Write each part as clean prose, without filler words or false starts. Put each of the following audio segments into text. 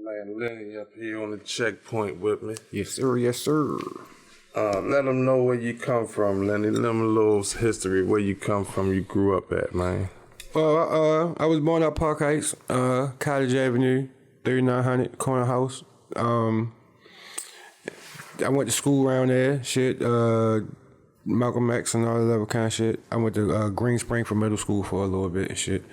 Man, Lennie up here on the checkpoint with me. Yes, sir. Yes, sir. Let them know where you come from, Lennie. Let them a little history, where you come from, you grew up at, man. Well, I was born at Park Heights, Cottage Avenue, 3900 corner house. I went to school around there, shit, Malcolm X and all that other kind of shit. I went to Green Spring for middle school for a little bit and shit.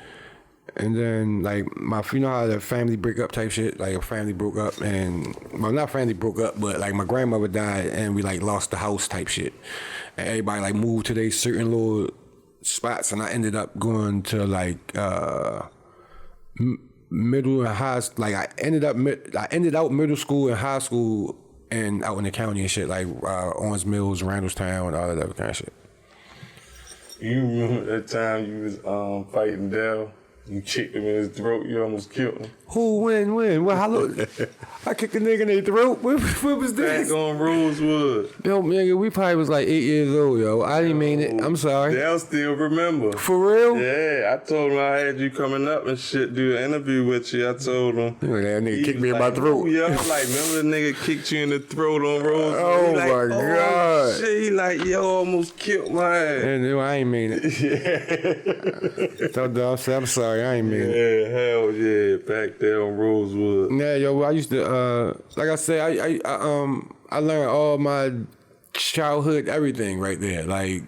And then, like, you know how the family break up type shit? Like, a family broke up and, well, not family broke up, but, like, my grandmother died and we, like, lost the house type shit. And everybody, like, moved to these certain little spots and I ended up going to, like, middle and high, like, I ended out middle school and high school and out in the county and shit, like, Owens Mills, Randallstown, and all that other kind of shit. You remember that time you was fighting Dell? You kicked him in his throat, you almost killed him. Who, when? Well, I kicked a nigga in their throat. What was this? Back on Rosewood. Yo, nigga, we probably was like 8 years old, yo. I didn't mean it. I'm sorry. They'll still remember. For real? Yeah, I told him I had you coming up and shit, do an interview with you. I told him. That nigga kicked me in like, my throat. Yeah, I'm like, remember the nigga kicked you in the throat on Rosewood? Oh, like, my God. Shit, he like, yo, almost killed my ass. And I ain't mean it. Yeah. I'm sorry, I ain't mean it. Yeah, hell yeah, back there on Rosewood. Yeah, yo, I used to, like I said, I learned all my childhood everything right there. Like,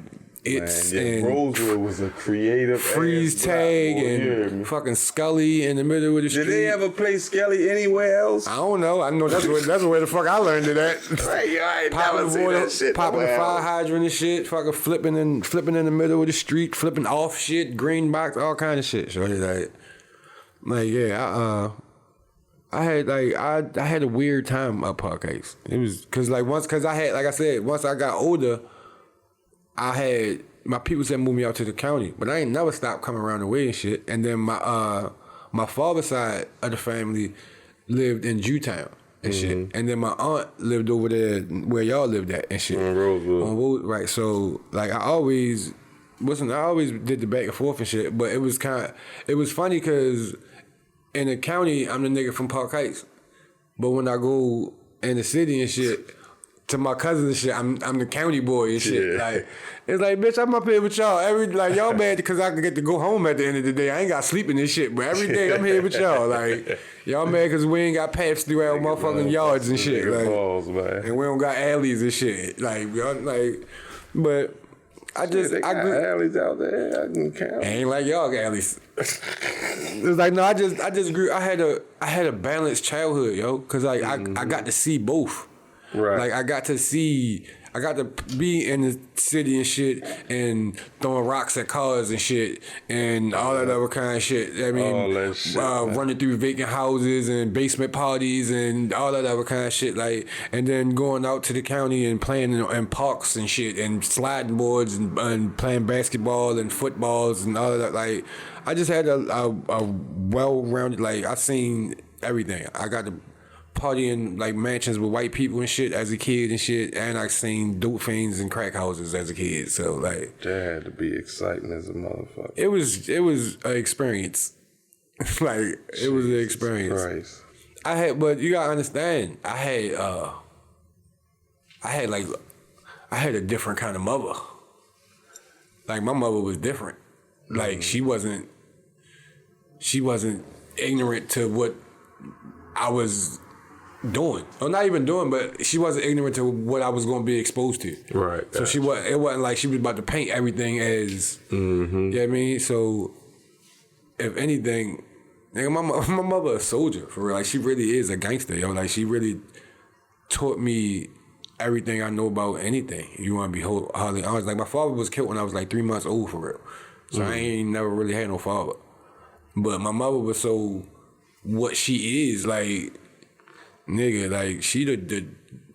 it's man, yeah, Rosewood was a creative freeze tag and fucking Scully in the middle of the street. Did they ever play Scully anywhere else? I don't know. I know that's where the fuck I learned it at. Right, yo, I ain't never seen that shit. Popping the fire hydrant and shit, fucking flipping in the middle of the street, flipping off shit, green box, all kind of shit. So like yeah, I had a weird time up Park Heights. It was cause I had, like I said, once I got older, I had my people said move me out to the county, but I ain't never stopped coming around the way and shit. And then my father's side of the family lived in Jewtown and shit, and then my aunt lived over there where y'all lived at and shit. On Rosewood. Right. So like I always did the back and forth and shit, but it was funny because in the county I'm the nigga from Park Heights, but when I go in the city and shit, to my cousins and shit, I'm the county boy and shit. Yeah. Like, it's like, bitch, I'm up here with y'all. Y'all mad because I can get to go home at the end of the day. I ain't got to sleep in this shit, but every day I'm here with y'all. Like, y'all mad because we ain't got paths throughout motherfucking yards and shit. Like, balls, man. And we don't got alleys and shit. Like, y'all, like, but I just, they got alleys out there. I can count. Ain't like y'all got alleys. It's like, no, I just grew. I had a balanced childhood, yo, because like I got to see both. Right. Like I got to be in the city and shit and throwing rocks at cars and shit and all that other kind of shit. I mean, shit, running through vacant houses and basement parties and all that other kind of shit. Like, and then going out to the county and playing in parks and shit and sliding boards and playing basketball and footballs and all of that. Like, I just had a well-rounded, like, I seen everything. I got to party in like mansions with white people and shit as a kid and shit, and I seen dope fiends and crack houses as a kid. So like, that had to be exciting as a motherfucker. It was an experience. Like it was an experience. Christ. But you gotta understand, I had a different kind of mother. Like my mother was different. Like she wasn't ignorant to what I was doing, or not even doing, but she wasn't ignorant to what I was going to be exposed to. Right. So it wasn't like she was about to paint everything as, you know what I mean? So, if anything, nigga, my mother a soldier, for real. Like, she really is a gangster, yo. Like, she really taught me everything I know about anything. You want to be hardly honest. Like, my father was killed when I was like 3 months old, for real. So, I ain't never really had no father. But my mother was so what she is, like, nigga, like, she the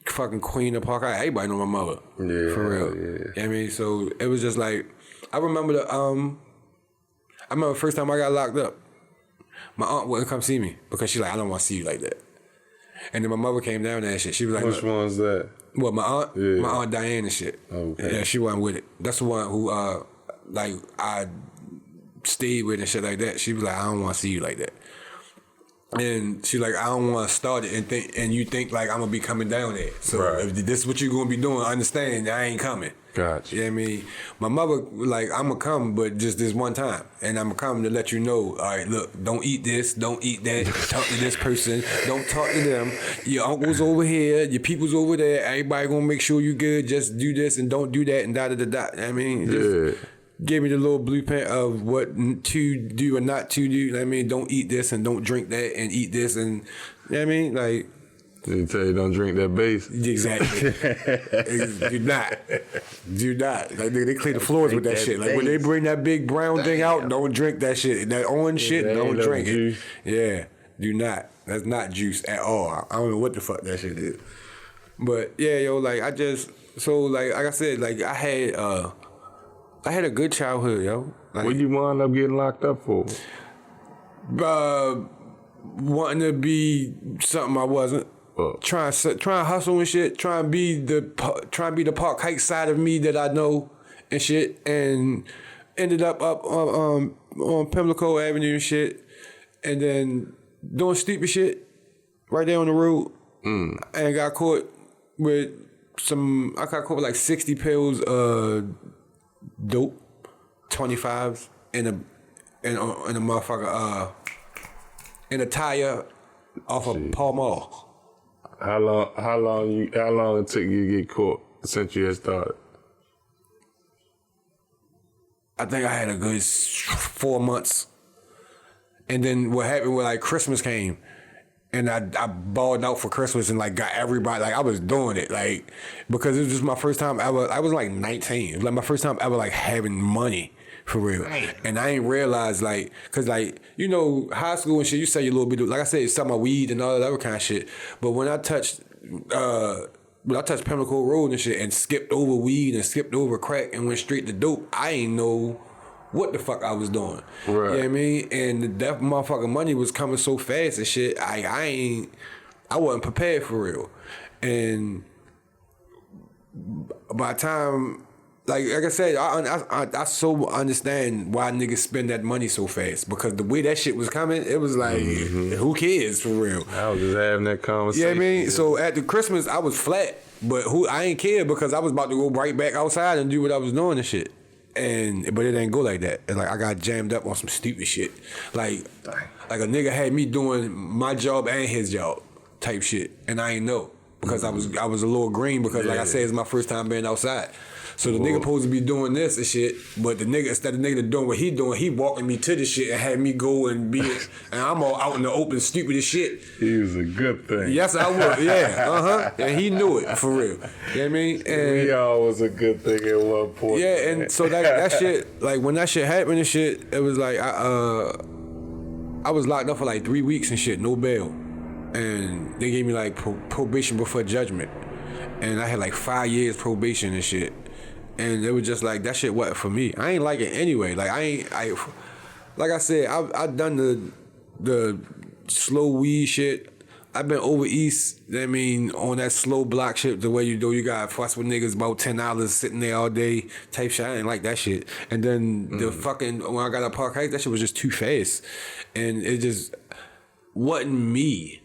fucking queen of Park Heights. Everybody know my mother. Yeah. For real. Yeah. You know what I mean? So, it was just like, I remember the first time I got locked up, my aunt wouldn't come see me because she's like, I don't want to see you like that. And then my mother came down there and shit. She was like, which one's that? Well, my aunt? Yeah. My aunt Diane and shit. Okay. Yeah, she wasn't with it. That's the one who, I stayed with and shit like that. She was like, I don't want to see you like that. And she's like, I don't want to start it and you think like I'm gonna be coming down there. So Right. if this is what you're gonna be doing, understand I ain't coming. Gotcha. You know what I mean? My mother, like, I'm gonna come, but just this one time. And I'm gonna come to let you know, all right, look, don't eat this, don't eat that, talk to this person, don't talk to them. Your uncle's over here, your people's over there, everybody gonna make sure you good, just do this and don't do that and da-da-da-da. I mean, just give me the little blueprint of what to do and not to do. You know what I mean? Don't eat this and don't drink that and eat this and, you know what I mean? Like, They tell you don't drink that base. exactly. Do not. Do not. Like they clean the floors with that shit. Like when they bring that big brown thing out, don't drink that shit. That orange shit, that don't ain't no drink it. juice. Yeah. Do not. That's not juice at all. I don't know what the fuck that shit is. But yeah, yo, like I just like I said, like I had a good childhood, yo. Like, What you wind up getting locked up for? wanting to be something I wasn't. Trying to hustle and shit. Trying to be the Park Heights side of me that I know and shit. And ended up on Pimlico Avenue and shit. And then doing stupid shit right there on the road. And got caught with I got caught with like 60 pills dope, 25s in a motherfucker in a tire off of Pall Mall. How long it took you to get caught since you had started? I think I had a good 4 months. And then what happened was like Christmas came and I balled out for Christmas and like got everybody, like I was doing it like because it was just my first time ever. I was like 19. It was like my first time ever like having money for real. Right. And I ain't realized like, cause like, you know, high school and shit, you say a little bit, like I said, some of my weed and all that other kind of shit. But when I touched Pimlico Road and shit and skipped over weed and skipped over crack and went straight to dope, I ain't know what the fuck I was doing. Right. You know what I mean? And that motherfucking money was coming so fast and shit, I wasn't prepared for real. And by the time, like I said, I so understand why niggas spend that money so fast because the way that shit was coming, it was like, who cares for real? I was just having that conversation. You know what I mean? So after Christmas, I was flat, but I ain't care because I was about to go right back outside and do what I was doing and shit. But it ain't go like that. It's like I got jammed up on some stupid shit. Like a nigga had me doing my job and his job type shit, and I ain't know because I was a little green because like I said, it's my first time being outside. So the nigga supposed to be doing this and shit, but the nigga, instead of the nigga doing what he doing, he walking me to the shit and had me go and be, and I'm all out in the open, stupid as shit. He was a good thing. Yes, I was. Yeah, And he knew it for real. You know what I mean? And we all was a good thing at one point. Yeah, and so that shit, like when that shit happened and shit, it was like I was locked up for like 3 weeks and shit, no bail, and they gave me like probation before judgment, and I had like 5 years probation and shit. And it was just like, that shit wasn't for me. I ain't like it anyway. Like, like I said, I've done the slow weed shit. I've been over east, I mean, on that slow block shit, the way you do, you got fuss with niggas about $10 sitting there all day type shit. I ain't like that shit. And then the fucking, when I got to Park Heights, that shit was just too fast. And it just wasn't me.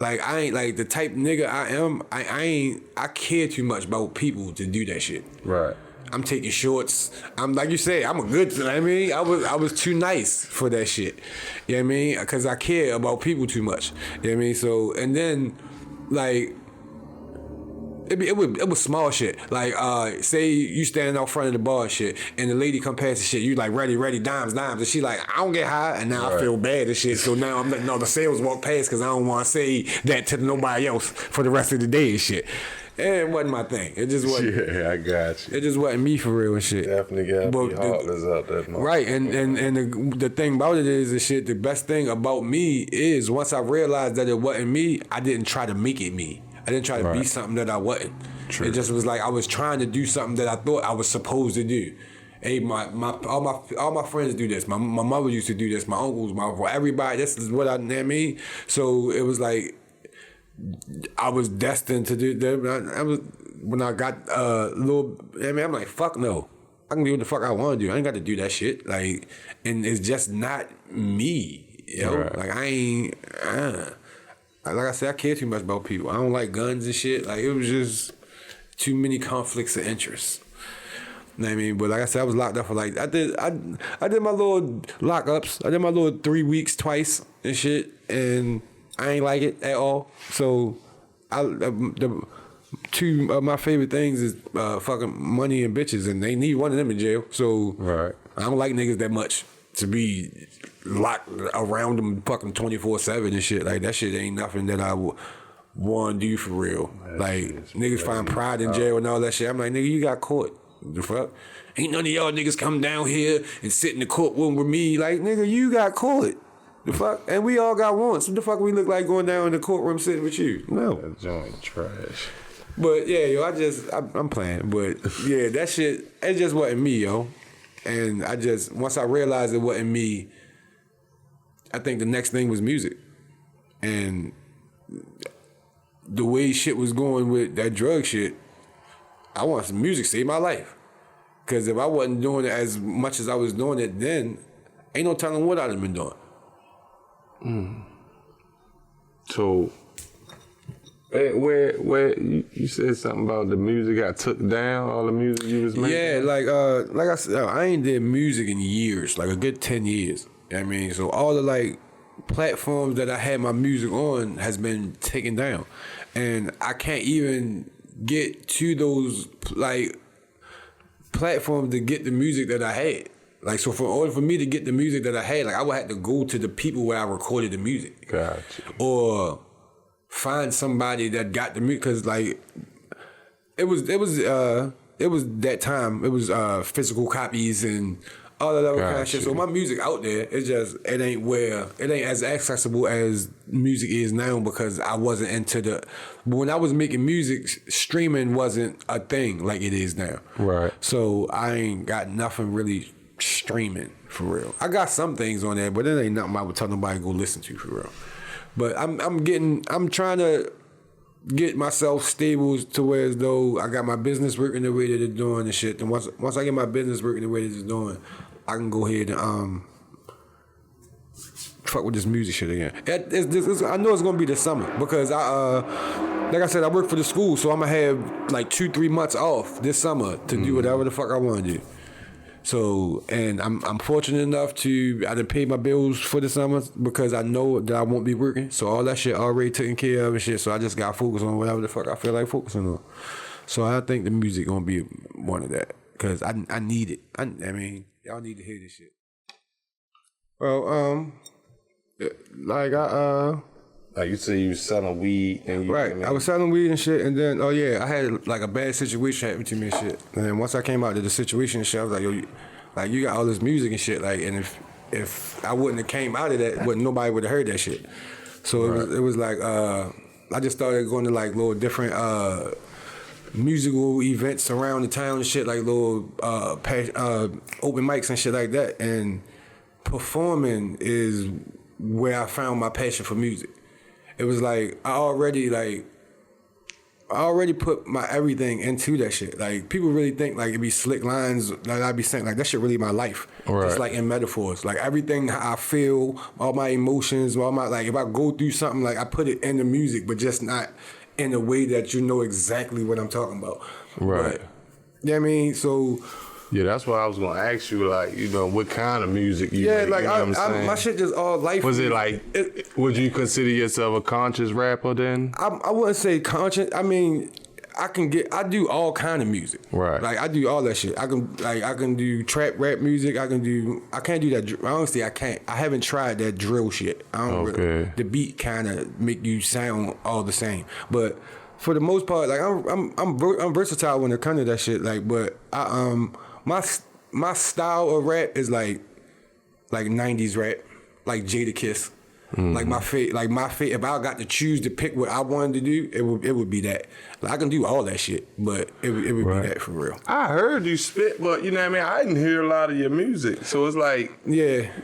Like, I ain't like the type nigga I am. I care too much about people to do that shit. Right. I'm taking shorts. I'm like you said, I'm a good, you know what I mean? I was too nice for that shit. You know what I mean? Because I care about people too much. You know what I mean? So, and then, like, it was small shit. Like, say you standing out front of the bar and shit, and the lady come past the shit, you like, ready, dimes. And she like, I don't get high, and now I feel bad and shit. So now I'm letting all the sales walk past because I don't want to say that to nobody else for the rest of the day and shit. And it wasn't my thing. It just wasn't. Yeah, I got you. It just wasn't me for real and shit. Definitely got to be heartless out that moment. Right, and the thing about it is the shit, the best thing about me is once I realized that it wasn't me, I didn't try to make it me. I didn't try to be something that I wasn't. True. It just was like I was trying to do something that I thought I was supposed to do. Hey, all my friends do this. My mother used to do this. My uncles, everybody. This is what I mean. So it was like I was destined to do that. I was when I got little. I mean, I'm like, fuck no. I can do what the fuck I want to do. I ain't got to do that shit. Like, and it's just not me. yo. Right. Like I ain't. Like I said, I care too much about people. I don't like guns and shit. Like it was just too many conflicts of interest. You know what I mean? But like I said, I was locked up for like I did my little lockups. I did my little 3 weeks twice and shit, and I ain't like it at all. So two of my favorite things is fucking money and bitches, and they need one of them in jail. So Right. I don't like niggas that much to be locked around them fucking 24/7 and shit. Like that shit ain't nothing that I would want to do for real. Like niggas find pride in jail and all that shit. I'm like, nigga, you got caught. The fuck? Ain't none of y'all niggas come down here and sit in the courtroom with me. Like, nigga, you got caught. The fuck? And we all got warrants. What the fuck we look like going down in the courtroom sitting with you? No. That joint trash. But yeah, yo, I'm playing. But yeah, that shit, it just wasn't me, yo. And once I realized it wasn't me, I think the next thing was music. And the way shit was going with that drug shit, I want some music to save my life. Because if I wasn't doing it as much as I was doing it then, ain't no telling what I'd have been doing. So, where you said something about the music got took down, all the music you was making? Yeah, like I said, I ain't did music in years, like a good 10 years. You know what I mean? So all the like platforms that I had my music on has been taken down. And I can't even get to those like platforms to get the music that I had. Like, so for order for me to get the music that I had, like I would have to go to the people where I recorded the music. Gotcha. Or find somebody that got the music, cause like it was that time. It was physical copies and all that other kind of shit. So my music out there, it ain't as accessible as music is now because I wasn't into when I was making music, streaming wasn't a thing like it is now. Right. So I ain't got nothing really streaming for real. I got some things on there, but it ain't nothing I would tell nobody to go listen to for real. But I'm trying to get myself stable to where as though I got my business working the way that it's doing and shit. And once I get my business working the way that it's doing, I can go ahead and fuck with this music shit again. I know it's gonna be this summer because like I said, I work for the school, so I'm gonna have like 2-3 months off this summer to do whatever the fuck I want to do. So, and I'm fortunate enough I done paid my bills for the summer because I know that I won't be working. So all that shit already taken care of and shit. So I just got to focus on whatever the fuck I feel like focusing on. So I think the music gonna be one of that because I need it. I mean, y'all need to hear this shit. Well, like you said, you was selling weed and I was selling weed and shit, and then I had like a bad situation happen to me and shit. And then once I came out to the situation and shit, I was like, yo, you got all this music and shit, like, and if I wouldn't have came out of that, nobody would have heard that shit. So it was like I just started going to like little different musical events around the town and shit, like little open mics and shit like that. And performing is where I found my passion for music. It was like I already put my everything into that shit. Like people really think like it be slick lines that I be saying, like that shit really my life. Right. It's like in metaphors. Like everything I feel, all my emotions, all my like if I go through something, like I put it in the music, but just not in a way that you know exactly what I'm talking about. Right. But, you know what I mean? So yeah, that's why I was gonna ask you, like, you know, what kind of music you make, like you know what I'm saying? my shit just all life. Was it like, would you consider yourself a conscious rapper then? I wouldn't say conscious. I mean, I do all kind of music. Right. Like I do all that shit. I can do trap rap music. I can't do that. Honestly, I can't. I haven't tried that drill shit. I don't really, the beat kind of make you sound all the same. But for the most part, like I'm versatile when it comes to that shit. Like, but my style of rap is like 90s rap, like Jadakiss. Like my fate, if I got to choose to pick what I wanted to do, it would be that. Like, I can do all that shit, but it would be that for real. I heard you spit, but you know what I mean? I didn't hear a lot of your music. So it's like,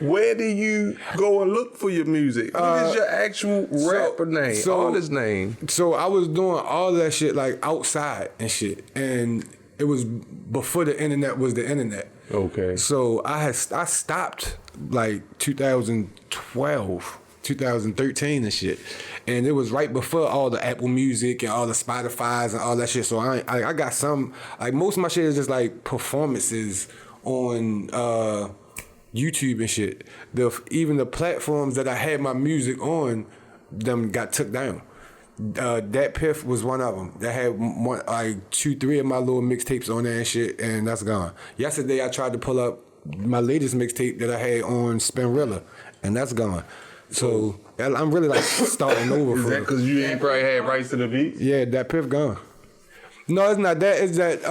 where do you go and look for your music? What is your actual rapper name? Artist name? So I was doing all that shit like outside and shit. And it was before the internet was the internet. Okay. So I stopped like 2012, 2013 and shit. And it was right before all the Apple Music and all the Spotify's and all that shit. So I got some, like most of my shit is just like performances on YouTube and shit. Even the platforms that I had my music on, them got took down. That Piff was one of them. That had like 2-3 of my little mixtapes on there and shit, and that's gone. Yesterday I tried to pull up my latest mixtape that I had on Spinrilla, and that's gone. So I'm really like starting over. Is that because you ain't probably had rights to the beats? Yeah, that Piff gone. No, it's not that. It's that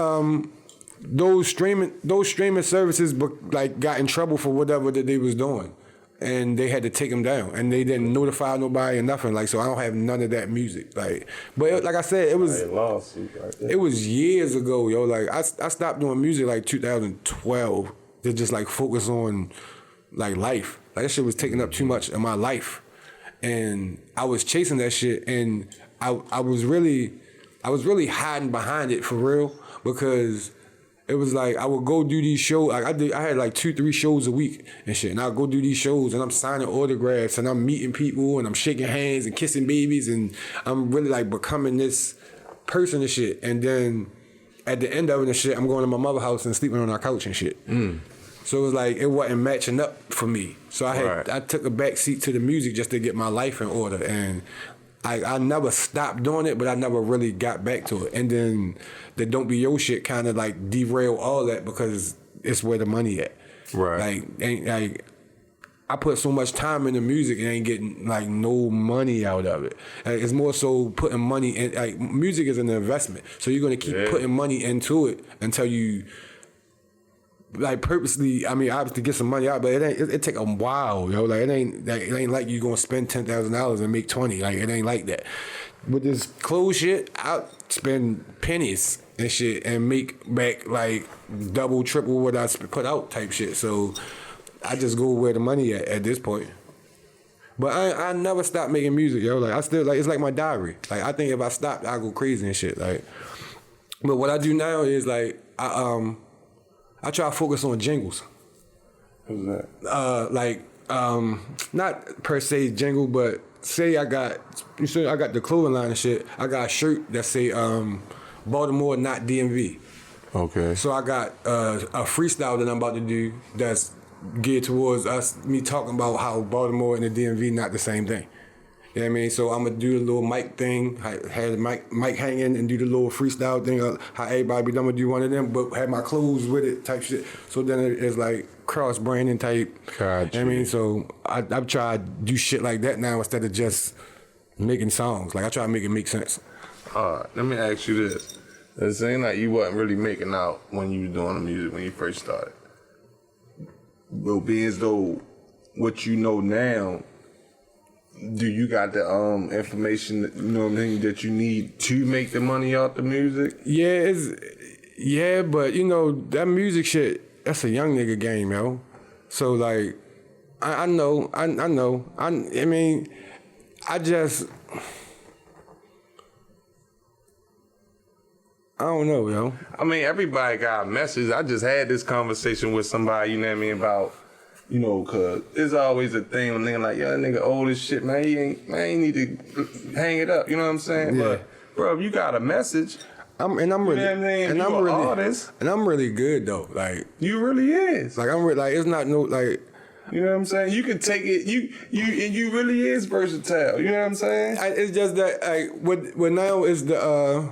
those streaming services like got in trouble for whatever that they was doing, and they had to take them down, and they didn't notify nobody or nothing. Like, so I don't have none of that music. Like, but like I said, it was it was years ago, yo. Like I stopped doing music like 2012 to just like focus on like life. Like that shit was taking up too much of my life, and I was chasing that shit, and I was really hiding behind it for real, because it was like I would go do these shows. Like I had like 2-3 shows a week and shit, and I'd go do these shows, and I'm signing autographs, and I'm meeting people, and I'm shaking hands and kissing babies, and I'm really like becoming this person and shit. And then at the end of it and shit, I'm going to my mother's house and sleeping on our couch and shit. So it was like it wasn't matching up for me. So I took a back seat to the music just to get my life in order, and I never stopped doing it, but I never really got back to it. And then the Don't Be Yo shit kind of like derailed all that, because it's where the money at. Right. Like I put so much time into music and ain't getting like no money out of it. Like, it's more so putting money in. Like music is an investment, so you're gonna keep putting money into it until you. Like purposely, I mean, obviously get some money out, but it take a while, yo. Like it ain't like you gonna spend $10,000 and make 20. Like it ain't like that. With this clothes shit, I'll spend pennies and shit and make back like double, triple what I put out type shit. So I just go where the money at this point. But I never stopped making music, yo. Like I still like it's like my diary. Like I think if I stopped, I go crazy and shit. Like, but what I do now is like I try to focus on jingles. Who's that? Not per se jingle, but say I got the clothing line and shit. I got a shirt that say Baltimore, not DMV. Okay. So I got a freestyle that I'm about to do that's geared towards me talking about how Baltimore and the DMV not the same thing. You know what I mean? So I'm gonna do the little mic thing, have the mic hanging and do the little freestyle thing, how everybody be done with do one of them, but have my clothes with it type shit. So then it's like cross branding type. Gotcha. You know what I mean? So I've tried to do shit like that now instead of just making songs. Like I try to make it make sense. Let me ask you this. It seemed like you wasn't really making out when you was doing the music when you first started. But being as though what you know now, do you got the information that, you know what I mean, that you need to make the money off the music? Yeah, but you know that music shit, that's a young nigga game, yo. So like, I know. I mean, I don't know, yo. I mean, everybody got a message. I just had this conversation with somebody, you know what I mean, about, you know, cause it's always a thing when nigga like, yo, that nigga old as shit, man. He ain't need to hang it up. You know what I'm saying? Yeah. But bro, if you got a message, I'm really good though. Like you really is. Like it's not no like. You know what I'm saying? You can take it. You really is versatile. You know what I'm saying? It's just that like what now is the.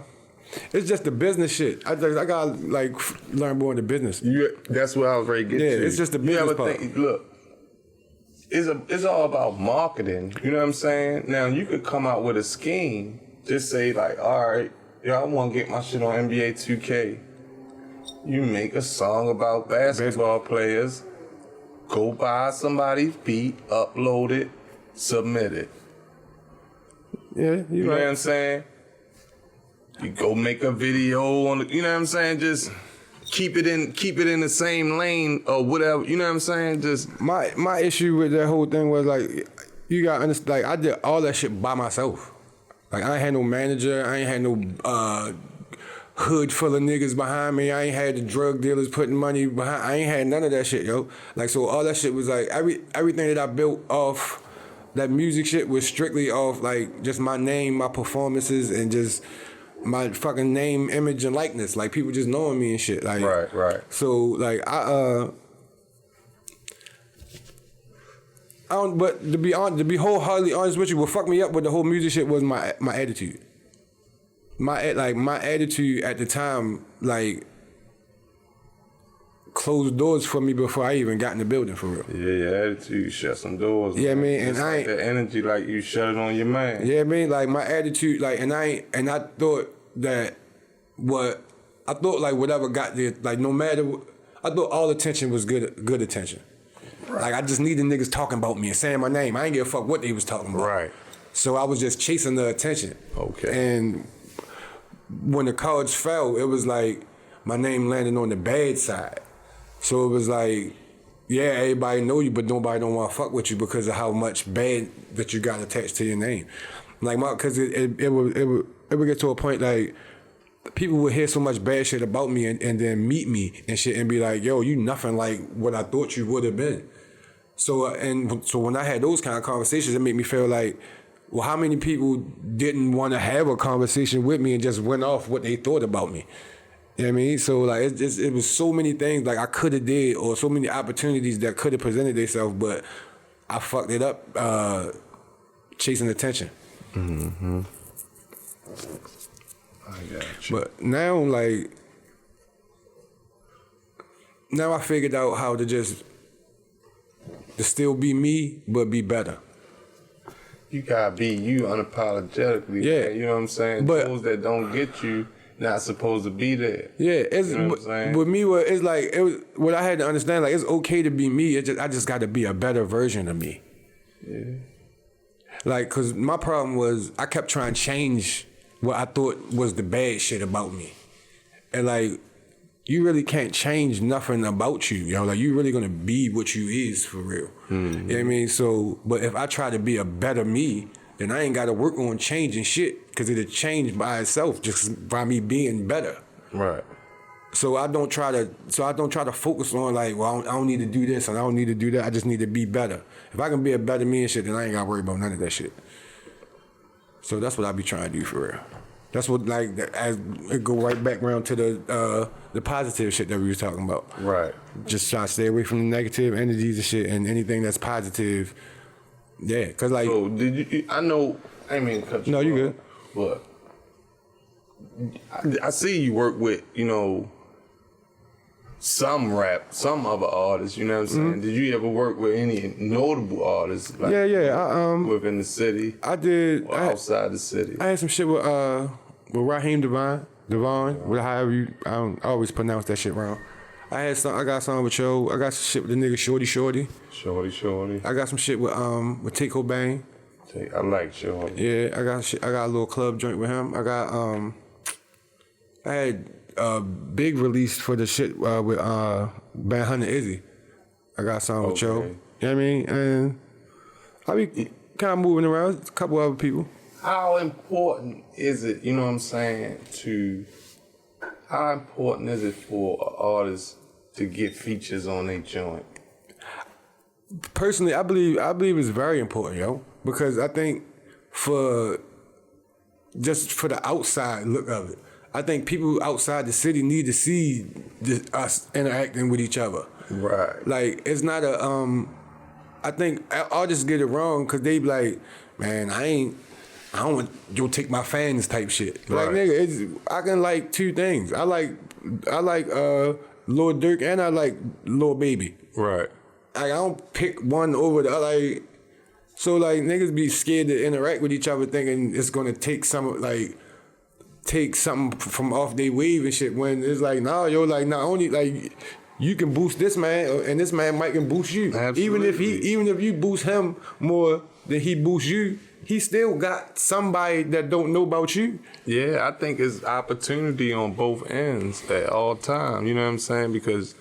It's just the business shit. I gotta like learn more in the business. That's what I was ready to get to. Yeah, it's just the business part. Look, it's all about marketing. You know what I'm saying? Now you could come out with a scheme. Just say like, all right, I want to get my shit on NBA 2K. You make a song about basketball players. Go buy somebody's beat, upload it, submit it. Yeah, you know what I'm saying? You go make a video on the, you know what I'm saying? Just keep it in the same lane or whatever. You know what I'm saying? Just my issue with that whole thing was like, you gotta understand. Like I did all that shit by myself. Like I ain't had no manager. I ain't had no hood full of niggas behind me. I ain't had the drug dealers putting money behind. I ain't had none of that shit, yo. Like, so all that shit was like, everything that I built off that music shit was strictly off, like, just my name, my performances, and just my fucking name, image, and likeness. Like, people just knowing me and shit. Like, right. So, like, I don't, but to be wholeheartedly honest with you, what fucked me up with the whole music shit was my attitude. My attitude at the time, like, closed doors for me before I even got in the building, for real. Yeah, your attitude shut some doors. Yeah, man, and I ain't the energy like you shut it on your man. Yeah, man, like my attitude, like, and I thought that whatever got there, like, no matter what, I thought all attention was good attention. Right. Like, I just needed niggas talking about me and saying my name. I ain't give a fuck what they was talking about. Right. So I was just chasing the attention. Okay. And when the cards fell, it was like my name landed on the bad side. So it was like, yeah, everybody know you, but nobody don't want to fuck with you because of how much bad that you got attached to your name. Like, because it would get to a point like people would hear so much bad shit about me and then meet me and shit and be like, yo, you nothing like what I thought you would have been. So when I had those kind of conversations, it made me feel like, well, how many people didn't want to have a conversation with me and just went off what they thought about me? You know what I mean? So, like, it was so many things like I could have did, or so many opportunities that could have presented themselves, but I fucked it up chasing attention. Mm-hmm. I got you. But now, like, I figured out how to still be me, but be better. You gotta be you unapologetically. Yeah. Man. You know what I'm saying? But those that don't get you, not supposed to be there. Yeah, it's, you know what I'm saying? With me, it's like, what I had to understand, like, it's okay to be me. I just got to be a better version of me. Yeah. Like, cause my problem was I kept trying to change what I thought was the bad shit about me, and like, you really can't change nothing about you, yo. Like, you really gonna be what you is for real. Mm-hmm. You know what I mean? So, but if I try to be a better me, then I ain't gotta work on changing shit, because it'll change by itself just by me being better. Right. So I don't try to focus on like, well, I don't need to do this and I don't need to do that. I just need to be better. If I can be a better me and shit, then I ain't gotta worry about none of that shit. So that's what I be trying to do for real. That's what, like, as it go right back around to the positive shit that we was talking about. Right. Just try to stay away from the negative energies and shit, and anything that's positive. Yeah, cause like. So did you? I know. I ain't mean to cut you. No, you off, good. But I see you work with, you know, some other artists. You know what I'm saying? Mm-hmm. Did you ever work with any notable artists? Like, yeah. Within the city. I did. Or outside the city. I had some shit with Raheem Devon, however you. I always pronounce that shit wrong. I got some with Cho. I got some shit with the nigga Shorty. I got some shit with Take Cobain. I like Shorty. Yeah, I got a little club joint with him. I had a big release for the shit with Band Hunter Izzy. I got some with Cho. You know what I mean? And I be kind of moving around. A couple other people. How important is it, you know what I'm saying, how important is it for an artist to get features on their joint? Personally, I believe it's very important, yo. Because I think just for the outside look of it, I think people outside the city need to see us interacting with each other. Right. Like, it's not I think artists get it wrong because they be like, man, I don't want you to take my fans type shit. Like, right. Nigga, I can like two things. I like Lil Durk and I like Lil Baby. Right. Like, I don't pick one over the other. Like, so like niggas be scared to interact with each other, thinking it's gonna take something from off their wave and shit. When it's like, nah, yo, like not only like you can boost this man, and this man might can boost you. Absolutely. Even if you boost him more than he boosts you, he still got somebody that don't know about you. Yeah, I think it's opportunity on both ends at all times. You know what I'm saying? Because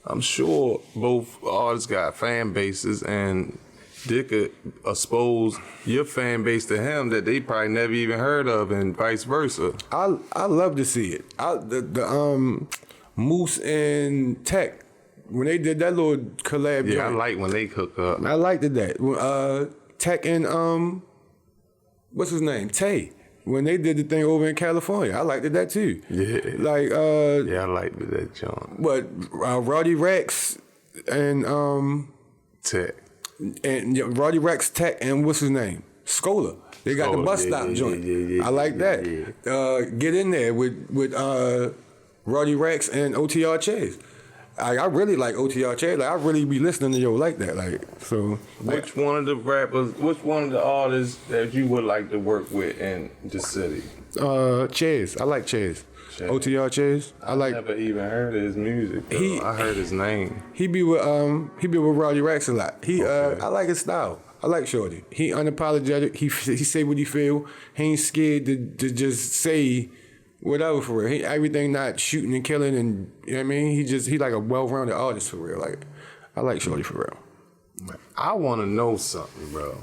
I'm sure both artists got fan bases, and they could expose your fan base to him that they probably never even heard of, and vice versa. I love to see it. The Moose and Tech, when they did that little collab. Yeah, I joint, like when they hook up. I liked that. Tech and what's his name? Tay. When they did the thing over in California, I liked that too. Yeah. Like Yeah, I liked that joint. But Roddy Rex and Tech. Roddy Rex, Tech, and what's his name? Scola. They got the bus stop joint. I like that. Get in there with Roddy Rex and OTR Chase. I really like OTR Chase. Like I really be listening to yo like that. Like so. Which one of the rappers? Which one of the artists that you would like to work with in the city? Chase. I like Chase. OTR Chase. I like. Never even heard of his music. Though. I heard his name. He be with Roddy Rex a lot. I like his style. I like Shorty. He unapologetic. He say what he feel. He ain't scared to just say whatever for real. Everything not shooting and killing, and you know what I mean. He like a well-rounded artist for real. Like I like Shorty for real. I want to know something, bro.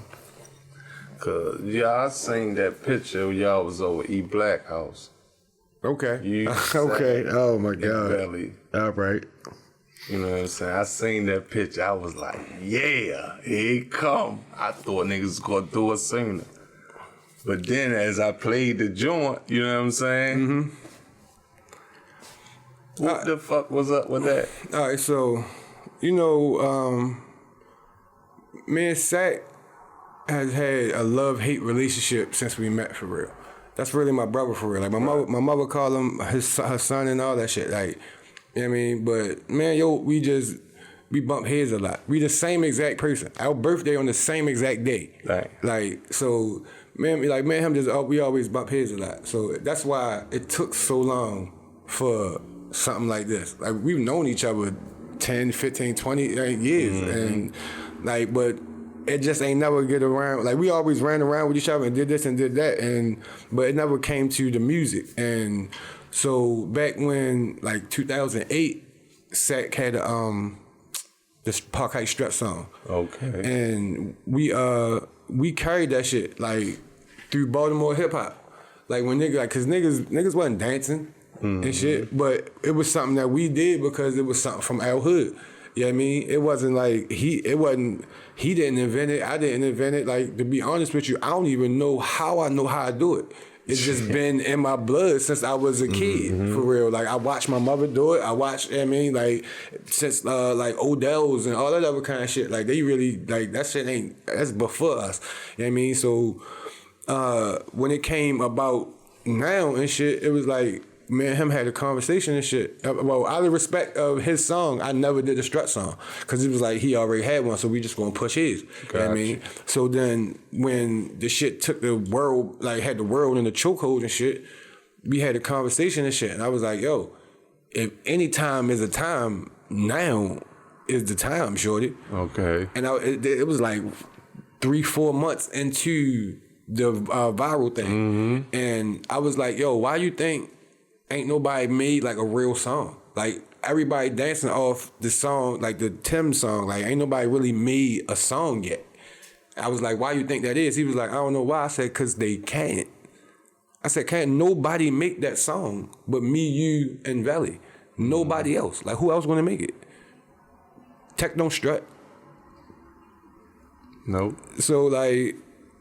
Cause I seen that picture of y'all was over E Black House. Okay. Okay. Oh my God. Belly. All right. You know what I'm saying? I seen that picture. I was like, yeah, here he come. I thought niggas was gonna do it sooner. But then as I played the joint, you know what I'm saying? Mm-hmm. What the fuck was up with that? All right, so, you know, me and Sack has had a love-hate relationship since we met for real. That's really my brother for real. Like my mother called him her son and all that shit. Like, you know what I mean? But man, we bump heads a lot. We the same exact person. Our birthday on the same exact day. Right. Like, so man, him we always bump heads a lot. So that's why it took so long for something like this. Like we've known each other 10, 15, 20 years. Mm-hmm. And like, but it just ain't never get around. Like we always ran around with each other and did this and did that, but it never came to the music. And so back when like 2008, Sack had this Park Heights Strut song. Okay. And we carried that shit like through Baltimore hip hop. Like when cause niggas wasn't dancing and shit, but it was something that we did because it was something from our hood. You know what I mean? It wasn't like he didn't invent it, I didn't invent it. Like to be honest with you, I don't even know how I do it. It's just been in my blood since I was a kid, for real. Like I watched my mother do it. I watched, you know what I mean, like since like Odell's and all that other kind of shit. Like they really like that shit that's before us. You know what I mean? So when it came about now and shit, it was like me and him had a conversation and shit. Well, out of respect of his song, I never did a Strut song because it was like he already had one, so we just gonna push his. Gotcha. You know what I mean? So then when the shit took the world, like had the world in the chokehold and shit, we had a conversation and shit, and I was like, yo, if any time is a time, now is the time, shorty. Okay. And it was like 3-4 months into the viral thing, and I was like, yo, why you think ain't nobody made like a real song? Like everybody dancing off the song, like the Tim song. Like ain't nobody really made a song yet. I was like, why you think that is? He was like, I don't know why. I said, cause they can't. I said, can't nobody make that song but me, you, and Valley. Nobody else. Like who else gonna make it? Tech don't strut. Nope. So like,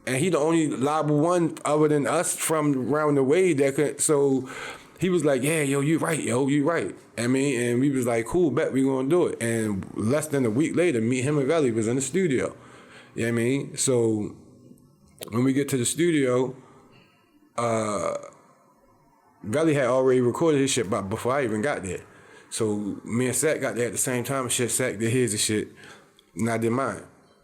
and he the only liable one other than us from around the way that could. So he was like, yeah, yo, you right, you right. I mean, and we was like, cool, bet we gonna do it. And less than a week later, me, him, and Valley was in the studio. You know what I mean? So when we get to the studio, Valley had already recorded his shit before I even got there. So me and Sack got there at the same time and shit. Sack did his and shit, and I did mine.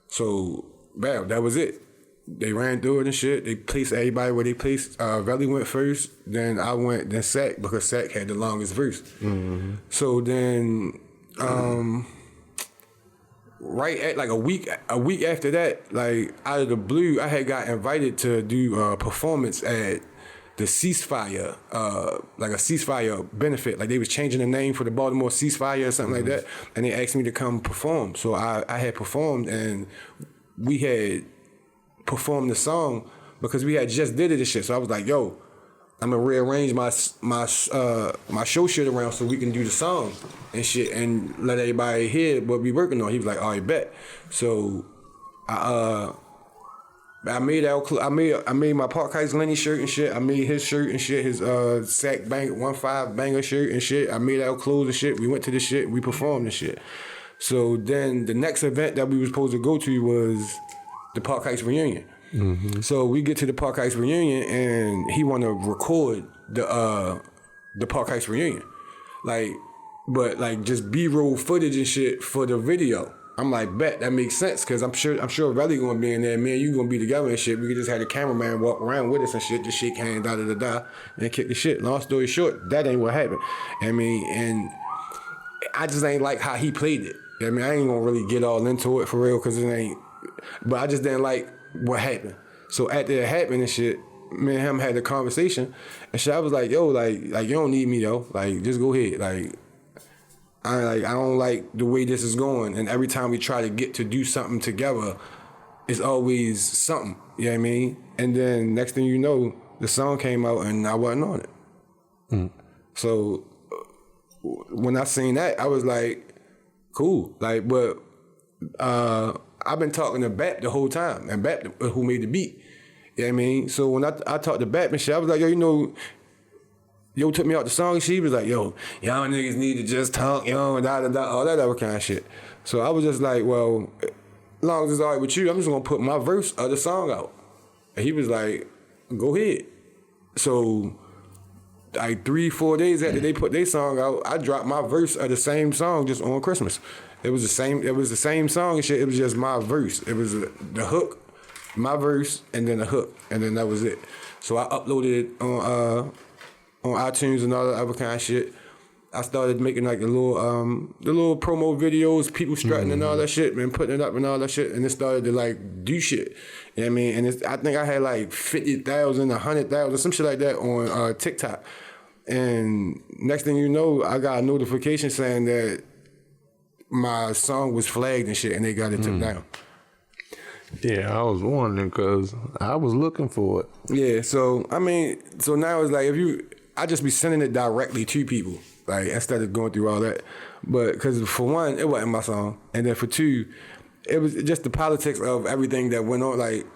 So, bam, that was it. They ran through it and shit. They placed everybody where they placed. Valley went first, then I went, then Sack, because Sack had the longest verse. So then, right at like a week after that, like out of the blue, I had got invited to do a performance at the Ceasefire, like a Ceasefire benefit. Like they was changing the name for the Baltimore Ceasefire or something like that, and they asked me to come perform. So I had performed, and we had performed the song because we had just did it and shit. So I was like, yo, I'm gonna rearrange my show shit around so we can do the song and shit and let everybody hear what we working on. He was like, all right, bet. So I made my Park Heights Lennie shirt and shit. I made his shirt and shit, his sack bang 1-5 banger shirt and shit. I made our clothes and shit. We went to the shit. We performed and shit. So then the next event that we were supposed to go to was the Park Heights reunion. Mm-hmm. So we get to the Park Heights reunion and he want to record the Park Heights reunion, but just B-roll footage and shit for the video. I'm like, bet that makes sense because I'm sure Relly gonna be in there. Me and you gonna be together and shit. We could just have the cameraman walk around with us and shit, just shake hands, and kick the shit. Long story short, that ain't what happened. I mean, and I just ain't like how he played it. I mean, I ain't gonna really get all into it for real because it ain't. But I just didn't like what happened. So after it happened and shit, me and him had a conversation and shit. I was like, yo, like you don't need me though. Like just go ahead. I don't like the way this is going. And every time we try to get to do something together, it's always something. You know what I mean? And then next thing you know, the song came out and I wasn't on it. Mm. So when I seen that, I was like, cool. Like, but I've been talking to Bap the whole time, and Bap who made the beat. You know what I mean? So when I talked to Bap and shit, I was like, yo took me out the song and she was like, yo, y'all niggas need to just talk, all that other kind of shit. So I was just like, well, as long as it's all right with you, I'm just gonna put my verse of the song out. And he was like, go ahead. So like 3-4 days after they put their song out, I dropped my verse of the same song just on Christmas. It was the same song and shit. It was just my verse. It was the hook, my verse, and then the hook, and then that was it. So I uploaded it on iTunes and all that other kind of shit. I started making like the little promo videos, people strutting and all that shit, man, putting it up and all that shit, and it started to like do shit. You know what I mean? And I think I had like 50,000, 100,000, some shit like that on TikTok. And next thing you know, I got a notification saying that my song was flagged and shit, and they got it took down. Yeah, I was wondering because I was looking for it. Yeah, so I mean, so now it's like I just be sending it directly to people, like instead of going through all that. But because for one, it wasn't my song, and then for two, it was just the politics of everything that went on. Like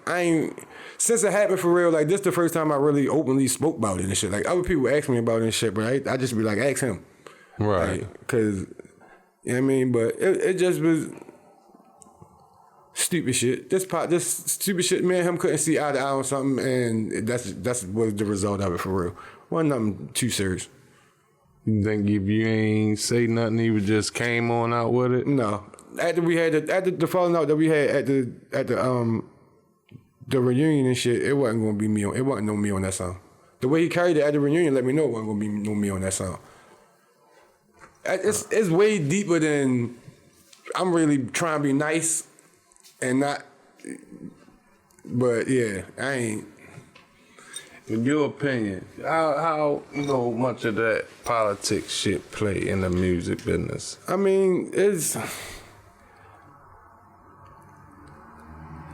since it happened for real, like this the first time I really openly spoke about it and shit. Like other people ask me about it and shit, but I just be like, ask him, right? Because you know what I mean. But it just was stupid shit. This stupid shit. Me and him couldn't see eye to eye on something, and that's was the result of it for real. Wasn't nothing too serious. You think if you ain't say nothing, he would just came on out with it? No. After we had the falling out that we had at the reunion and shit, it wasn't gonna be me on. It wasn't no me on that song. The way he carried it at the reunion let me know it wasn't gonna be no me on that song. It's way deeper than I'm really trying to be nice and not. But yeah, I ain't. In your opinion, how much of that politics shit play in the music business? I mean, it's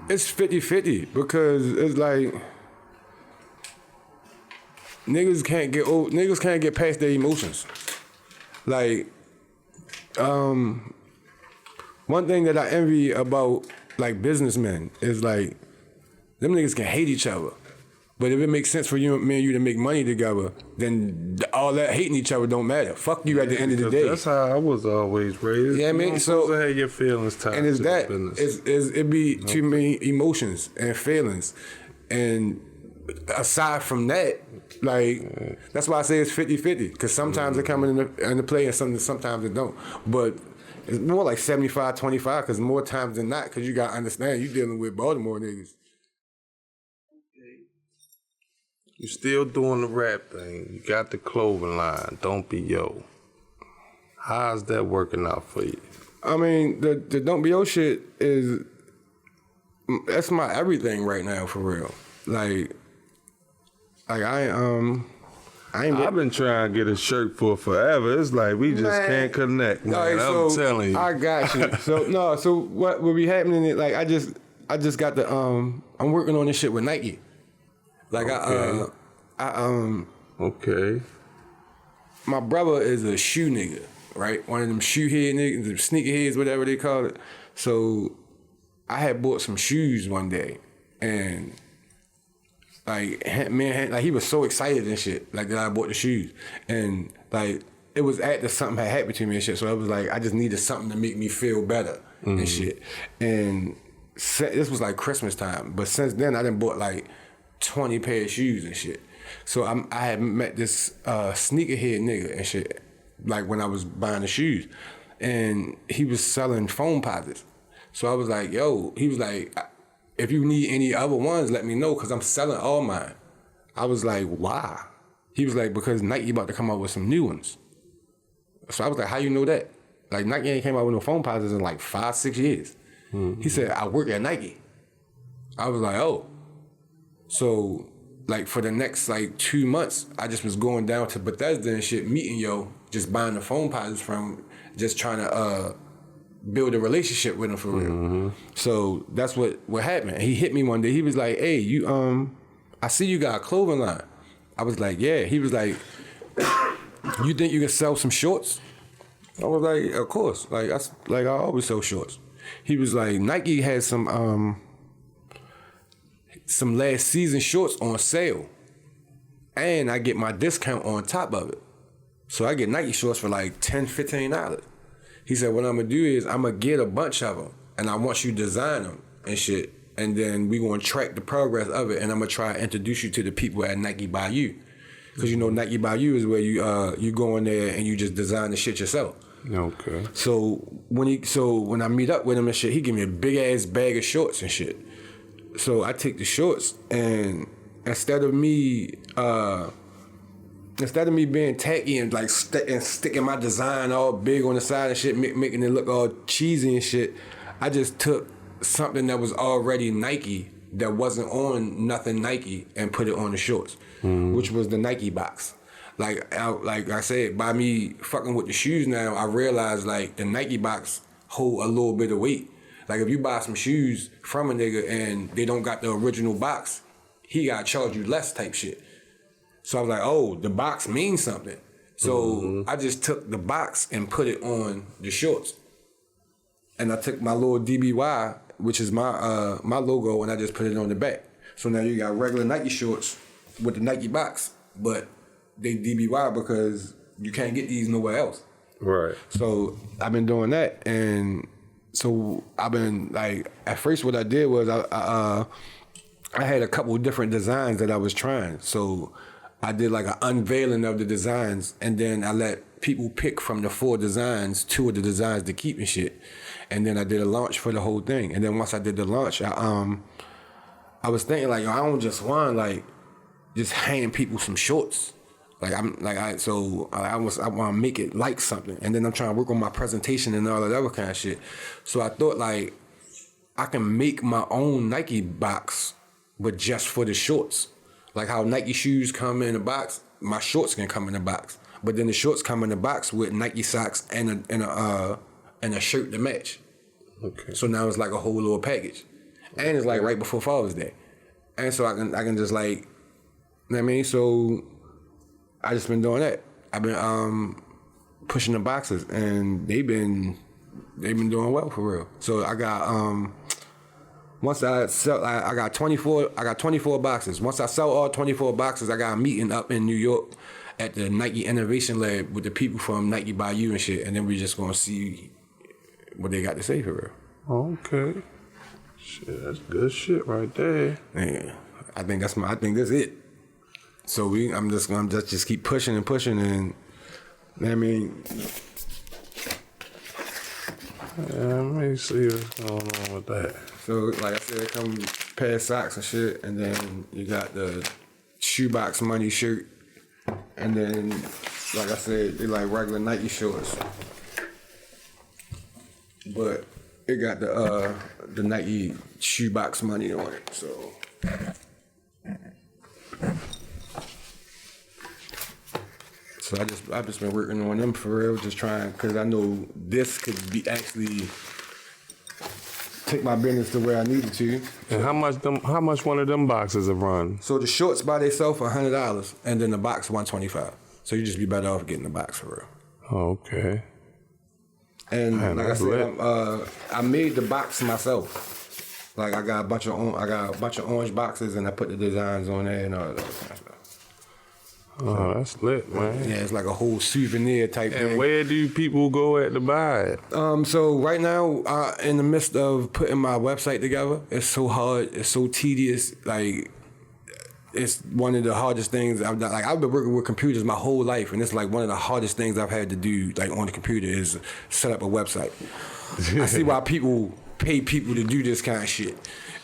50-50 because it's like niggas can't get past their emotions. Like, one thing that I envy about like businessmen is like them niggas can hate each other. But if it makes sense for me and you to make money together, then all that hating each other don't matter. Fuck you at the end of the day. That's how I was always raised. Yeah, I mean, so have your feelings tied and it's to that the business. it be too many emotions and feelings, and aside from that, like that's why I say it's 50-50 because sometimes it come into play and sometimes it don't. But it's more like 75-25 because more times than not, because you gotta understand you dealing with Baltimore niggas. You still doing the rap thing. You got the clothing line. Don't be yo. How's that working out for you? I mean, the Don't Be Yo shit that's my everything right now for real. Like I've been trying to get a shirt for forever. It's like we just can't connect, man. Right, I'm telling you. I got you. So what will be happening is like I just got the I'm working on this shit with Nike. Like Okay. my brother is a shoe nigga, right? One of them shoe head niggas, the sneaker heads, whatever they call it. So I had bought some shoes one day, and like man, he was so excited and shit, like that I bought the shoes, and like it was after something had happened to me and shit. So it was like I just needed something to make me feel better and shit. And this was like Christmas time, but since then I done bought like 20 pair of shoes and shit. So I had met this sneakerhead nigga and shit, like when I was buying the shoes, and he was selling foam posits. So I was like, yo, he was like, if you need any other ones, let me know, because I'm selling all mine. I was like, why? He was like, because Nike about to come out with some new ones. So I was like, how you know that? Like, Nike ain't came out with no foam posits in like 5-6 years. He said, I work at Nike. I was like, oh. So, like, for the next, like, 2 months, I just was going down to Bethesda and shit, meeting yo, just buying the foam posits from, just trying to build a relationship with him for real. So that's what happened. He hit me one day. He was like, hey, you I see you got a clothing line. I was like, yeah. He was like, you think you can sell some shorts? I was like, of course. Like I always sell shorts. He was like, Nike has some last season shorts on sale, and I get my discount on top of it. So I get Nike shorts for like $10-15. He said, what I'm gonna do is I'm gonna get a bunch of them, and I want you to design them and shit, and then we gonna track the progress of it, and I'm gonna try to introduce you to the people at Nike by You. Because you know Nike by You is where you go in there and you just design the shit yourself. Okay. So when I meet up with him and shit, he give me a big ass bag of shorts and shit. So I take the shorts, and instead of me being tacky and like sticking my design all big on the side and shit, making it look all cheesy and shit, I just took something that was already Nike that wasn't on nothing Nike and put it on the shorts, which was the Nike box. Like I said, by me fucking with the shoes now, I realized like the Nike box hold a little bit of weight. Like if you buy some shoes from a nigga and they don't got the original box, he gotta charge you less type shit. So I was like, oh, the box means something. So I just took the box and put it on the shorts. And I took my little DBY, which is my logo, and I just put it on the back. So now you got regular Nike shorts with the Nike box, but they DBY because you can't get these nowhere else. Right. So I've been doing that, and so I've been like, at first what I did was I had a couple different designs that I was trying. So I did like an unveiling of the designs, and then I let people pick from the 4 designs, 2 of the designs to keep and shit. And then I did a launch for the whole thing. And then once I did the launch, I was thinking like, yo, I don't just want like just hand people some shorts. Like I want to make it like something. And then I'm trying to work on my presentation and all that other kind of shit. So I thought like I can make my own Nike box, but just for the shorts. Like how Nike shoes come in a box, my shorts can come in a box. But then the shorts come in a box with Nike socks and a shirt to match. Okay. So now it's like a whole little package. And it's like right before Father's Day. And so I can just like, you know what I mean? So I just been doing that. I've been pushing the boxes, and they've been doing well for real. So I got once I sell, I got 24 boxes. Once I sell all 24 boxes, I got a meeting up in New York at the Nike Innovation Lab with the people from Nike by You and shit, and then we just gonna see what they got to say for real. Okay. Shit, that's good shit right there. Yeah, I think that's it. So I'm just gonna just keep pushing and pushing, and I mean, let me see what's going on with that. So like I said, it come pair of socks and shit, and then you got the shoebox money shirt, and then like I said, they like regular Nike shorts, but it got the Nike shoebox money on it. So. So I've just been working on them for real, just trying, because I know this could be actually take my business to where I needed to. And how much one of them boxes have run? So the shorts by themselves $100, and then the box $125. So you just be better off getting the box for real. Oh, okay. And Man, like I that's said, I made the box myself. Like I got a bunch of orange boxes, and I put the designs on there and all that kind of stuff. Oh, that's lit, man. Yeah, it's like a whole souvenir type thing. And where do people go at to buy it? So right now, in the midst of putting my website together, it's so hard, it's so tedious. Like, it's one of the hardest things I've done. Like, I've been working with computers my whole life, and it's like one of the hardest things I've had to do, like on the computer, is set up a website. I see why people pay people to do this kind of shit.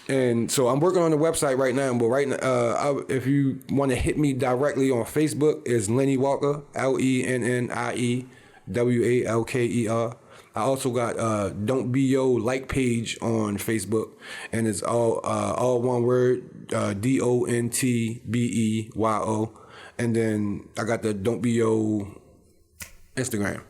And so I'm working on the website right now. But right now, if you want to hit me directly on Facebook, it's Lennie Walker, LennieWalker. I also got Don't Be Yo like page on Facebook, and it's all one word, DONTBEYO. And then I got the Don't Be Yo Instagram.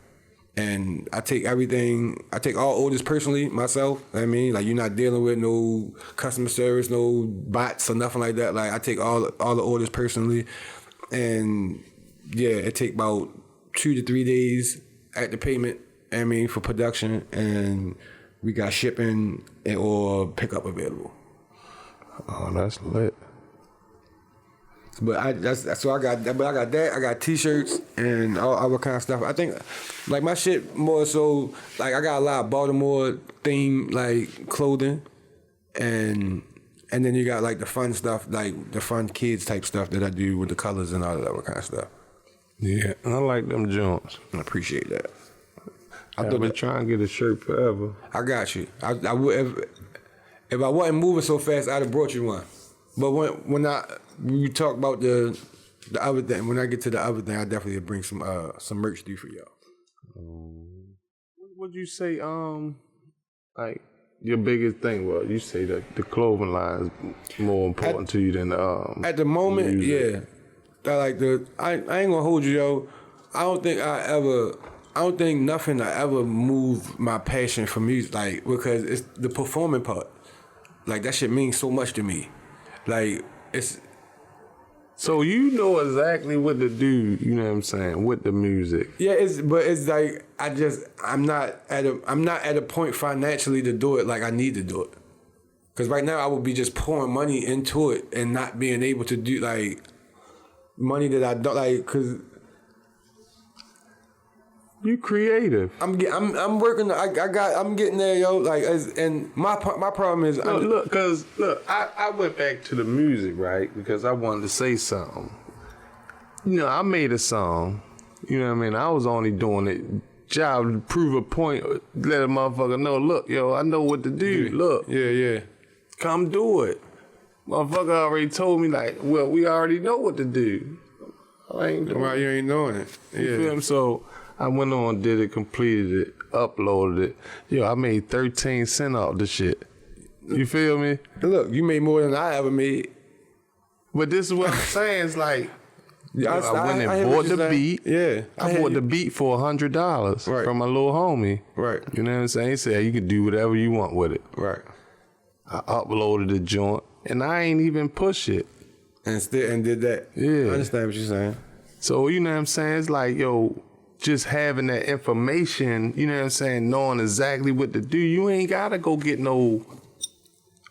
And I take all orders personally myself. I mean, like, you're not dealing with no customer service, no bots or nothing like that. Like, I take all the orders personally. And yeah, it take about 2 to 3 days at the payment, I mean, for production. And we got shipping or pickup available. Oh, that's lit. But I got that. I got t-shirts and all other kind of stuff. I think, like, my shit more so, like, I got a lot of Baltimore themed, like, clothing, and then you got, like, the fun stuff, like the fun kids type stuff that I do with the colors and all that other kind of stuff. Yeah, I like them joints. I appreciate that. I've been trying to get a shirt forever. I got you. I would, if I wasn't moving so fast, I'd have brought you one. But when we talk about the other thing, when I get to the other thing, I definitely bring some merch through for y'all. What would you say? Like, your biggest thing? Well, you say that the clothing line is more important to you than the at the moment, music. Yeah. I ain't gonna hold you, yo. I don't think nothing I ever moved my passion for music, like, because it's the performing part. Like, that shit means so much to me. Like, it's... So you know exactly what to do, you know what I'm saying, with the music. Yeah, but it's like, I'm not at a point financially to do it like I need to do it. Because right now I would be just pouring money into it and not being able to do, like, money that I don't, like, because... You creative. I'm working. I'm getting there, yo. Like, and my problem is, I went back to the music, right? Because I wanted to say something. You know, I made a song. You know what I mean? I was only doing it job to prove a point, let a motherfucker know. Look, yo, I know what to do. Look, yeah, come do it. Motherfucker already told me, like, well, we already know what to do. I ain't doing it. You ain't doing it. Yeah. You feel me? So I went on, did it, completed it, uploaded it. Yo, I made 13 cents off the shit. You feel me? Look, you made more than I ever made. But this is what I'm saying. It's like, I went and bought the beat. Yeah. I bought the beat for $100 from my little homie. Right. You know what I'm saying? He said, you can do whatever you want with it. Right. I uploaded the joint, and I ain't even push it. And did that. Yeah. I understand what you're saying. So, you know what I'm saying? It's like, yo, just having that information, you know what I'm saying, knowing exactly what to do, you ain't gotta go get no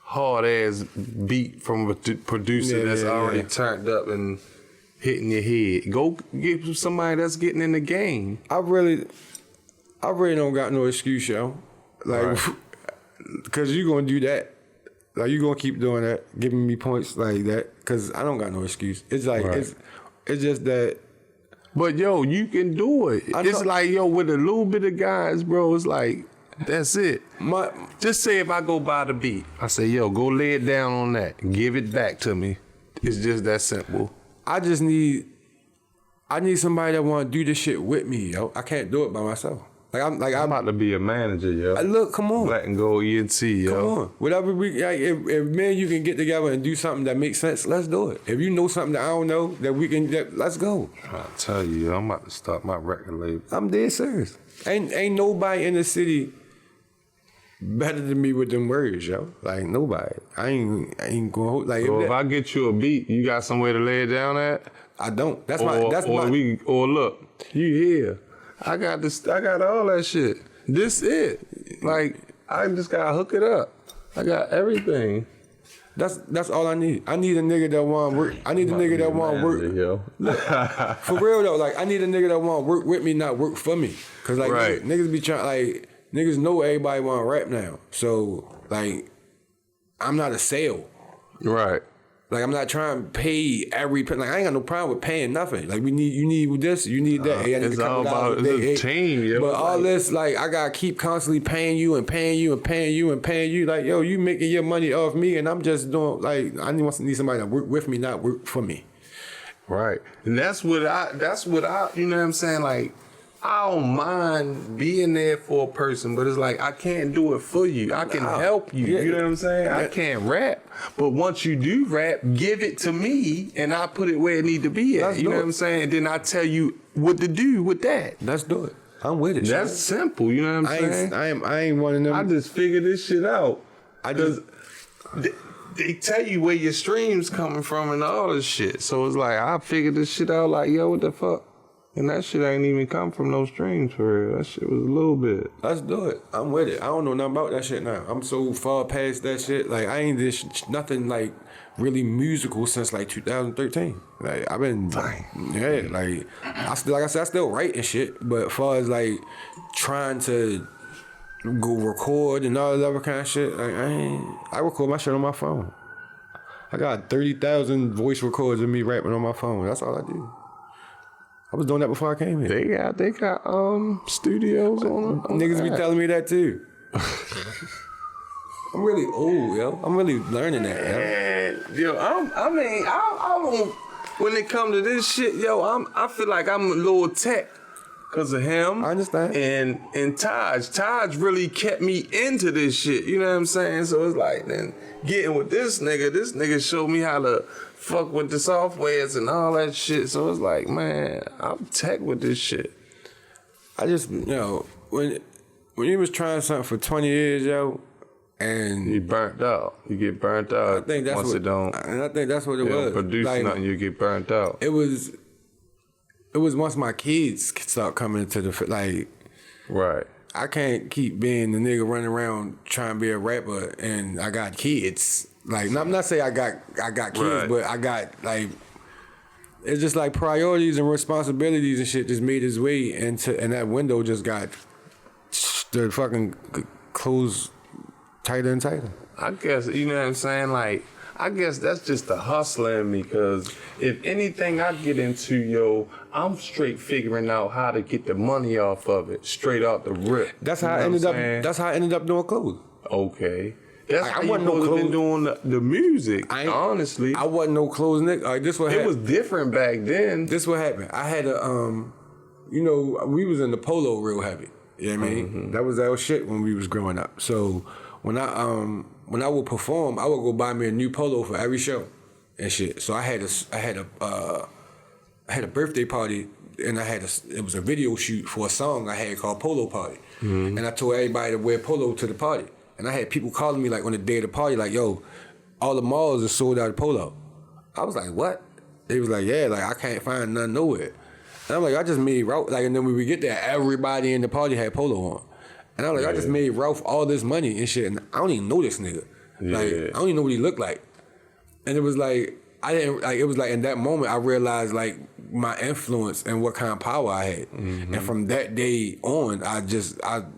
hard ass beat from a producer that's already turned up and hitting your head. Go get somebody that's getting in the game. I really don't got no excuse, yo. Like, cause you gonna do that. Like, you gonna keep doing that, giving me points like that, cause I don't got no excuse. It's like, it's just that. But, yo, you can do it. It's like, yo, with a little bit of guys, bro, it's like, that's it. Just say if I go buy the beat, I say, yo, go lay it down on that. Give it back to me. It's just that simple. I need somebody that want to do this shit with me, yo. I can't do it by myself. I'm about to be a manager, yo. Look, come on. Letting go ENT, yo. Come on. Whatever if me and you can get together and do something that makes sense, let's do it. If you know something that I don't know, let's go. I'll tell you, I'm about to start my record label. I'm dead serious. Ain't nobody in the city better than me with them words, yo. Like nobody. I ain't gonna hold, like. So if I get you a beat, you got somewhere to lay it down at? I don't. That's or my. Or look, you here? I got this. I got all that shit. This it. Like I just gotta hook it up. I got everything. That's all I need. I need a nigga that want work. I need a nigga that want work. Yo. For real though, like I need a nigga that want work with me, not work for me. Cause like right. niggas be trying, like niggas know everybody want rap now. So like I'm not a sale. Right. Like I'm not trying to pay every like I ain't got no problem with paying nothing. Like you need this, you need that. Hey, it's all about it's a team, yo. But all this, like I gotta keep constantly paying you and paying you and paying you and paying you. Like yo, you making your money off me, and I'm just doing like I need somebody to work with me, not work for me. Right, and that's what I. You know what I'm saying? Like I don't mind being there for a person, but it's like I can't do it for you. I can help you. You know what I'm saying? I can't rap, but once you do rap, give it to me, and I put it where it need to be at. You know what I'm saying? And then I tell you what to do with that. Let's do it. I'm with it. That's simple. You know what I'm saying? I ain't one of them. I just figured this shit out. They tell you where your streams coming from and all this shit. So it's like I figured this shit out. Like yo, what the fuck? And that shit ain't even come from no streams for real. That shit was a little bit. Let's do it. I'm with it. I don't know nothing about that shit now. I'm so far past that shit. Like I ain't did nothing like really musical since like 2013. Like I've been, yeah. Like I still write and shit. But as far as like trying to go record and all that other kind of shit, like I record my shit on my phone. I got 30,000 voice records of me rapping on my phone. That's all I do. I was doing that before I came here. They got studios on Niggas be telling me that too. I'm really old, yo. I'm really learning that, yo. Yo, I don't. When it comes to this shit, yo, I feel like I'm a little tech because of him. I understand. And Taj really kept me into this shit. You know what I'm saying? So it's like then getting with this nigga showed me how to fuck with the softwares and all that shit. So it's like, man, I'm tech with this shit. I just, when you was trying something for 20 years, yo, and you burnt out. You get burnt out. I think that's once what, it don't. And I think that's what it was. Don't produce like, nothing, you get burnt out. It was once my kids start coming into the like. Right. I can't keep being the nigga running around trying to be a rapper and I got kids. Like, I'm not saying I got kids, right. But I got like, it's just like priorities and responsibilities and shit just made its way into, and that window just got the fucking closed tighter and tighter. I guess, you know what I'm saying? Like, I guess that's just the hustler in me, because if anything I get into, yo, I'm straight figuring out how to get the money off of it, straight out the rip. That's how I ended up doing clothes. Okay. That's how you been doing the music, honestly. I wasn't no clothes nigga. Like, this what happened. It was different back then. This what happened. I had a, we was in the polo real heavy. You know what I mean? Mm-hmm. That was our shit when we was growing up. So when I would perform, I would go buy me a new polo for every show and shit. So I had a birthday party, and it was a video shoot for a song I had called Polo Party. Mm-hmm. And I told everybody to wear polo to the party. And I had people calling me like on the day of the party, like, yo, all the malls are sold out of polo. I was like, what? They was like, yeah, like I can't find none nowhere. And I'm like, I just made Ralph, like, and then when we get there, everybody in the party had polo on. And I'm like, I just made Ralph all this money and shit, and I don't even know this nigga. Yeah. Like, I don't even know what he looked like. And it was like, it was like in that moment I realized like my influence and what kind of power I had. Mm-hmm. And from that day on, I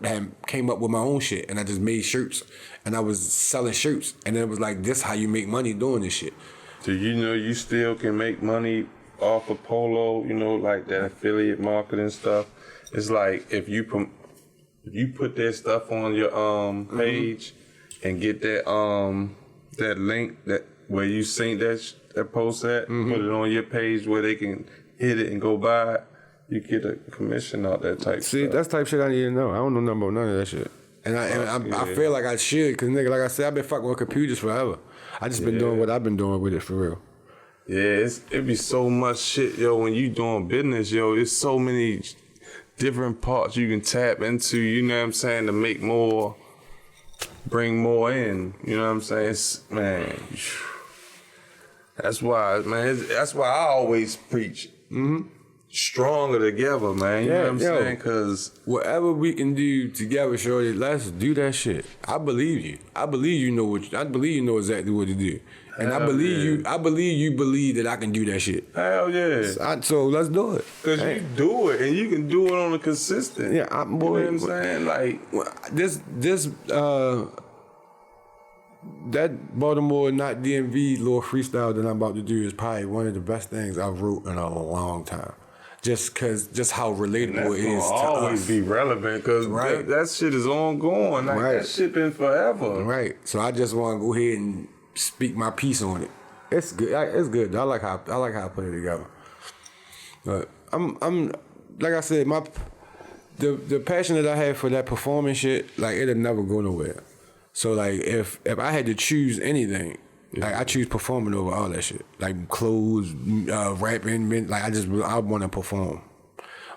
had came up with my own shit, and I just made shirts, and I was selling shirts, and it was like, this how you make money doing this shit. So you still can make money off of polo, like that affiliate marketing stuff. It's like if you put that stuff on your page and get that link that where you sync that post at, put it on your page where they can hit it and go buy it, you get a commission out that type stuff. See, that's type shit I need to know. I don't know nothing about none of that shit. And I feel like I should, because nigga, like I said, I've been fucking with computers forever. I just been doing what I've been doing with it for real. Yeah, it be so much shit, yo, when you doing business, yo. There's so many different parts you can tap into, you know what I'm saying, to make more bring more in. You know what I'm saying? Man, that's why, man. That's why I always preach. Stronger together, man. You know what I'm saying? Because whatever we can do together, shorty, let's do that shit. I believe you. I believe you know I believe you know exactly what to do. And I believe you. I believe you believe that I can do that shit. Hell yeah. So let's do it. Cause you do it, and you can do it on a consistent. Yeah, you know what I'm saying? Like that Baltimore not DMV little freestyle that I'm about to do is probably one of the best things I've wrote in a long time. Just how relatable it is to always us. Be relevant because that shit is ongoing. Like that shit been forever. Right. So I just want to go ahead and speak my piece on it. It's good. It's good. I like how I put it together. But I'm like I said, the passion that I have for that performing shit, like it'll never go nowhere. So like if I had to choose anything, like I choose performing over all that shit. Like clothes, rapping, like I want to perform.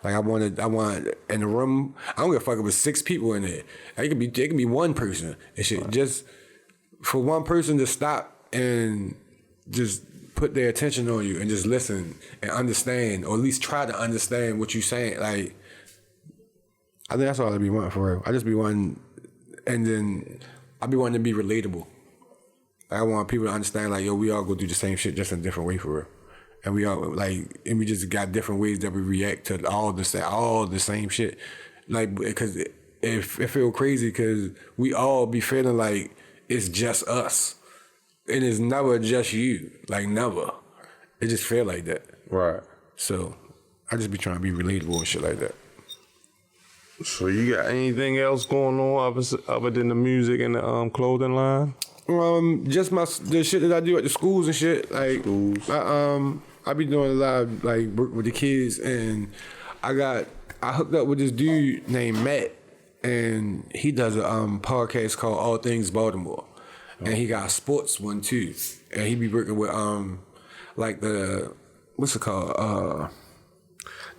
Like I want in the room. I don't give a fuck if it's 6 people in there. Like, it can be one person and shit. Just for one person to stop and just put their attention on you and just listen and understand, or at least try to understand what you're saying. Like I think that's all I be wanting for real. I just be wanting, and then I be wanting to be relatable. I want people to understand, like, yo, we all go through the same shit, just in a different way, for real. And we all, like, and we just got different ways that we react to all the same shit. Like, because it feel crazy, because we all be feeling like it's just us. And it's never just you. Like, never. It just feel like that. Right. So, I just be trying to be relatable and shit like that. So, you got anything else going on other than the music and the clothing line? Just the shit that I do at the schools and shit. Like, I be doing a lot of like work with the kids, and I hooked up with this dude named Matt, and he does a podcast called All Things Baltimore, and he got a sports one too, and he be working with like the what's it called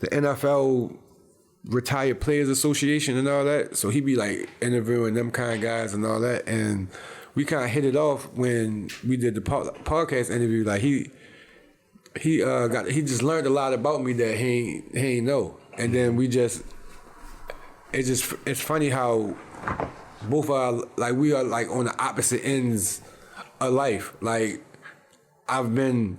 the NFL Retired Players Association and all that. So he be like interviewing them kind of guys and all that, and we kind of hit it off when we did the podcast interview. Like he just learned a lot about me that he ain't know, and then it's funny how both are like we are like on the opposite ends of life. Like I've been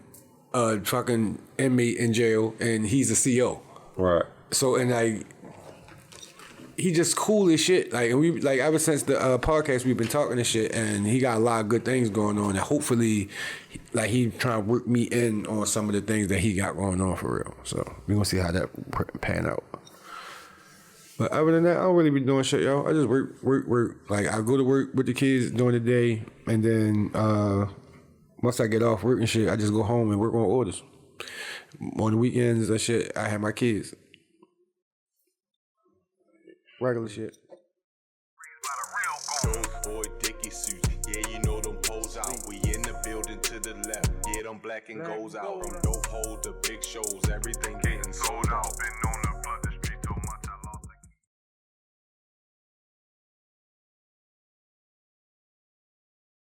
a fucking inmate in jail, and he's a CO. Right. So and like. He just cool as shit. Like, and we like ever since the podcast we've been talking and shit, and he got a lot of good things going on, and hopefully, like he trying to work me in on some of the things that he got going on for real. So we gonna see how that pan out. But other than that, I don't really be doing shit, yo. I just work. Like I go to work with the kids during the day, and then once I get off work and shit, I just go home and work on orders. On the weekends and shit, I have my kids. Regular shit. Boy, Dickie suit. Yeah, you know them pose out. We in the building to the left. Yeah, them black and goes out. From dope holes to big shows, everything getting sold